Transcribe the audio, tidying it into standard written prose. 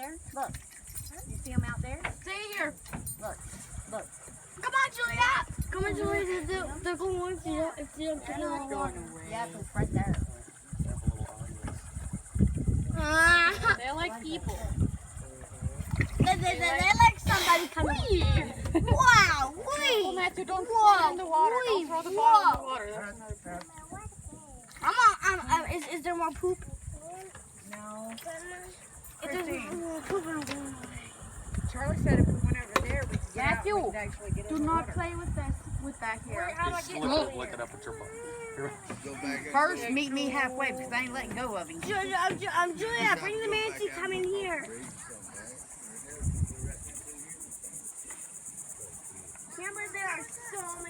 there? Look. You see them out there? Stay here. Look. Look. Come on, Julia. Come on, Julia. They're going to see it. If they're not going away. Yeah, it's right there. They're like people. They're like somebody coming here. Wow. Well, Matthew, don't throw it in the water. Don't throw the bottle in the water. That's another problem. Is there more poop? No. If there's more poop in the water. Charlie said if we went over there, we could get Matthew, out, we could actually get in do the not water. play with that here. Just look it up with your phone. First, meet me halfway because I ain't letting go of him. Julia, bring the manatee come in here. Remember, there are so many